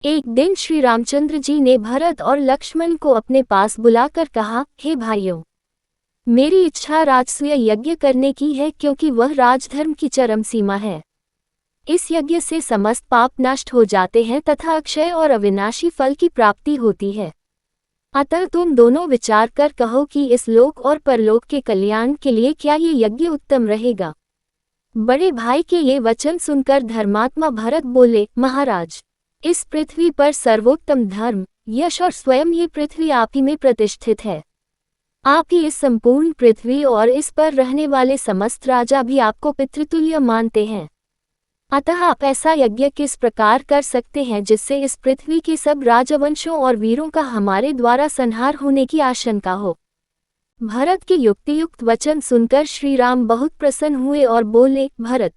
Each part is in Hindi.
एक दिन श्री रामचंद्र जी ने भरत और लक्ष्मण को अपने पास बुलाकर कहा, हे भाइयों, मेरी इच्छा राजसूय यज्ञ करने की है, क्योंकि वह राजधर्म की चरम सीमा है। इस यज्ञ से समस्त पाप नष्ट हो जाते हैं तथा अक्षय और अविनाशी फल की प्राप्ति होती है। अतः तुम दोनों विचार कर कहो कि इस लोक और परलोक के कल्याण के लिए क्या ये यज्ञ उत्तम रहेगा। बड़े भाई के ये वचन सुनकर धर्मात्मा भरत बोले, महाराज, इस पृथ्वी पर सर्वोत्तम धर्म, यश और स्वयं ये पृथ्वी आप ही में प्रतिष्ठित है। आप ही इस संपूर्ण पृथ्वी और इस पर रहने वाले समस्त राजा भी आपको पितृतुल्य मानते हैं। अतः आप ऐसा यज्ञ किस प्रकार कर सकते हैं जिससे इस पृथ्वी के सब राजवंशों और वीरों का हमारे द्वारा संहार होने की आशंका हो। भरत के युक्तियुक्त वचन सुनकर श्री राम बहुत प्रसन्न हुए और बोले, भरत,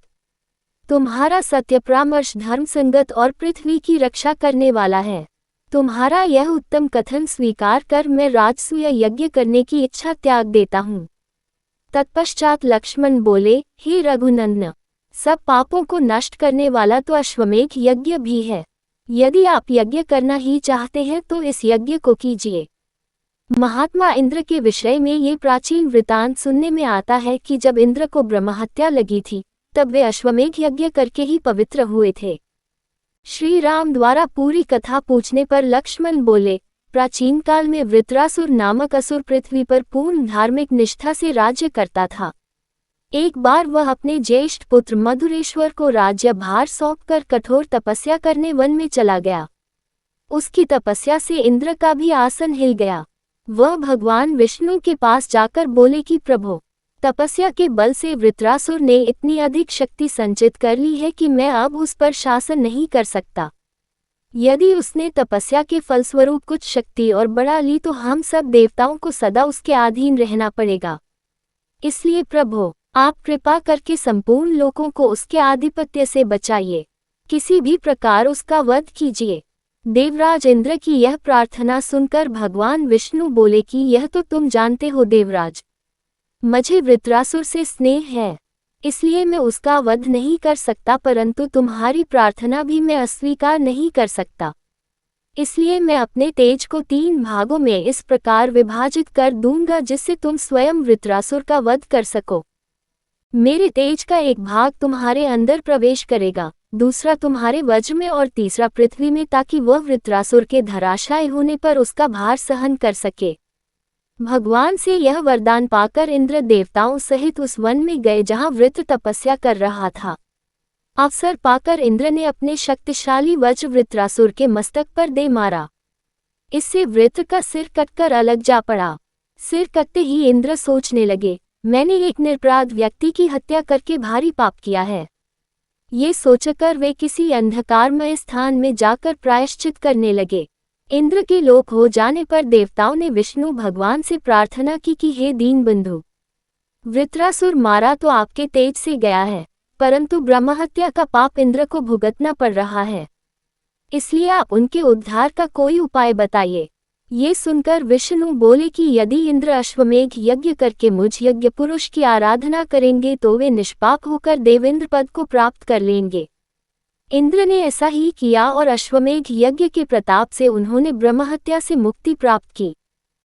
तुम्हारा सत्य परामर्श धर्म संगत और पृथ्वी की रक्षा करने वाला है। तुम्हारा यह उत्तम कथन स्वीकार कर मैं राजसूय यज्ञ करने की इच्छा त्याग देता हूँ। तत्पश्चात लक्ष्मण बोले, हे रघुनंदन, सब पापों को नष्ट करने वाला तो अश्वमेध यज्ञ भी है। यदि आप यज्ञ करना ही चाहते हैं तो इस यज्ञ को कीजिए। महात्मा इंद्र के विषय में ये प्राचीन वृतांत सुनने में आता है कि जब इंद्र को ब्रह्महत्या लगी थी तब वे अश्वमेध यज्ञ करके ही पवित्र हुए थे। श्री राम द्वारा पूरी कथा पूछने पर लक्ष्मण बोले, प्राचीन काल में वृत्रासुर नामक असुर पृथ्वी पर पूर्ण धार्मिक निष्ठा से राज्य करता था। एक बार वह अपने ज्येष्ठ पुत्र मधुरेश्वर को राज्य भार सौंपकर कठोर तपस्या करने वन में चला गया। उसकी तपस्या से इंद्र का भी आसन हिल गया। वह भगवान विष्णु के पास जाकर बोले कि प्रभु, तपस्या के बल से वृत्रासुर ने इतनी अधिक शक्ति संचित कर ली है कि मैं अब उस पर शासन नहीं कर सकता। यदि उसने तपस्या के फलस्वरूप कुछ शक्ति और बढ़ा ली तो हम सब देवताओं को सदा उसके अधीन रहना पड़ेगा। इसलिए प्रभु, आप कृपा करके संपूर्ण लोकों को उसके आधिपत्य से बचाइए। किसी भी प्रकार उसका वध कीजिए। देवराज इंद्र की यह प्रार्थना सुनकर भगवान विष्णु बोले कि यह तो तुम जानते हो देवराज, मुझे वृत्रासुर से स्नेह है, इसलिए मैं उसका वध नहीं कर सकता, परंतु तुम्हारी प्रार्थना भी मैं अस्वीकार नहीं कर सकता। इसलिए मैं अपने तेज को 3 भागों में इस प्रकार विभाजित कर दूंगा जिससे तुम स्वयं वृत्रासुर का वध कर सको। मेरे तेज का एक भाग तुम्हारे अंदर प्रवेश करेगा, दूसरा तुम्हारे वज्र में और तीसरा पृथ्वी में, ताकि वह वृत्रासुर के धराशायी होने पर उसका भार सहन कर सके। भगवान से यह वरदान पाकर इंद्र देवताओं सहित उस वन में गए जहां वृत्र तपस्या कर रहा था। अवसर पाकर इंद्र ने अपने शक्तिशाली वज्र वृत्रासुर के मस्तक पर दे मारा। इससे वृत्र का सिर कटकर अलग जा पड़ा। सिर कटते ही इंद्र सोचने लगे, मैंने एक निरपराध व्यक्ति की हत्या करके भारी पाप किया है। ये सोचकर वे किसी अंधकारमय स्थान में जाकर प्रायश्चित करने लगे। इंद्र के लोप हो जाने पर देवताओं ने विष्णु भगवान से प्रार्थना की कि हे दीनबंधु, वृत्रासुर मारा तो आपके तेज से गया है, परंतु ब्रह्महत्या का पाप इंद्र को भुगतना पड़ रहा है। इसलिए आप उनके उद्धार का कोई उपाय बताइए। ये सुनकर विष्णु बोले कि यदि इंद्र अश्वमेध यज्ञ करके मुझ यज्ञ पुरुष की आराधना करेंगे तो वे निष्पाप होकर देवेंद्र पद को प्राप्त कर लेंगे। इंद्र ने ऐसा ही किया और अश्वमेध यज्ञ के प्रताप से उन्होंने ब्रह्महत्या से मुक्ति प्राप्त की।